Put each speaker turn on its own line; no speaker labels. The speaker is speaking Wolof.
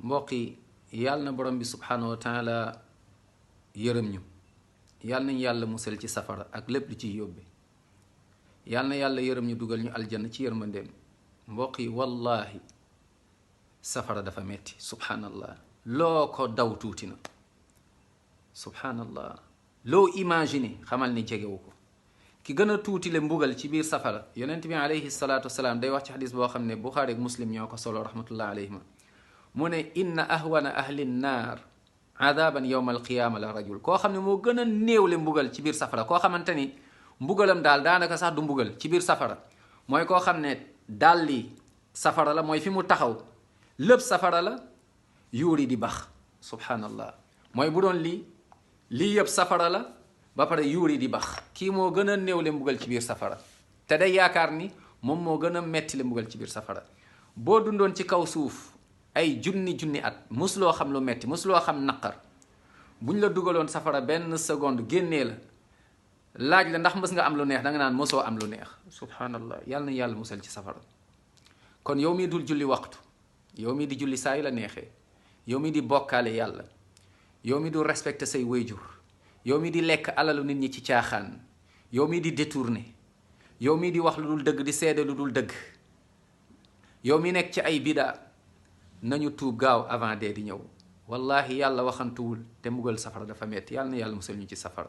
mbokk yi yàlla na borom bi subhanahu wa taala yërëm ñu, yàlla nañ yàlla musal ci safara ak lépp lu ciy yóbbe, yàlla na yàlla yërëm ñu dugal ñu aljanna ci yërmandeem. mbokk yi wallahi safara dafa metti, subhanallah. loo ko daw tuuti na, subhanallah. loo imaginer xamal ni jegewu ko. ki gën a tuuti le mbugal ci biir safara, yonent bi alayhi salaatu wasalaam day wax ci xadis boo xam ne Buxaari ak Muslim ñoo ko solo rahmatullah alayhima. mu ne inna ahwana ahli nnaar adaban yowma alqiyaama la rajul. koo xam ne moo gën a néew le mbugal ci biir safara, koo xamante ni mbugalam daal daanaka sax du mbugal ci biir safara, mooy koo xam ne daal li safara la, mooy fi mu taxaw lépp safara la, yuuri di bax, subhanallah. mooy bu doon lii yëpp safara la ba pare yuuri di bax, kii moo gën a néew le mbugal ci biir safara, te day yaakaar ni moom moo gën a metti le mbugal ci biir safara. boo dundoon ci kaw suuf ay junni at musuloo xam lu metti, musuloo xam naqar, buñ la dugaloon safara benn seconde génnee la laaj la ndax mës nga am lu neex, da nga naan mosoo am lu neex, subhanallah. yàlla na yàlla musal ci safara. kon yow mii dul julli waxtu, yow mii di julli saa yi la neexee, yow mii di bokkaale yàlla, yow mii du respecté say wayjur, yow mii di lekk alalu nit ñi ci caaxaan, yow mii di détourné, yow mii di wax lu dul dëgg, di seede lu dul dëgg, yow mii nekk ci ay bidaa, nañu tuub gaaw avant dee di ñëw. wallahi yàlla waxantuwul te mbugal safara dafa metti. yàlla na yàlla musal ñu ci safara.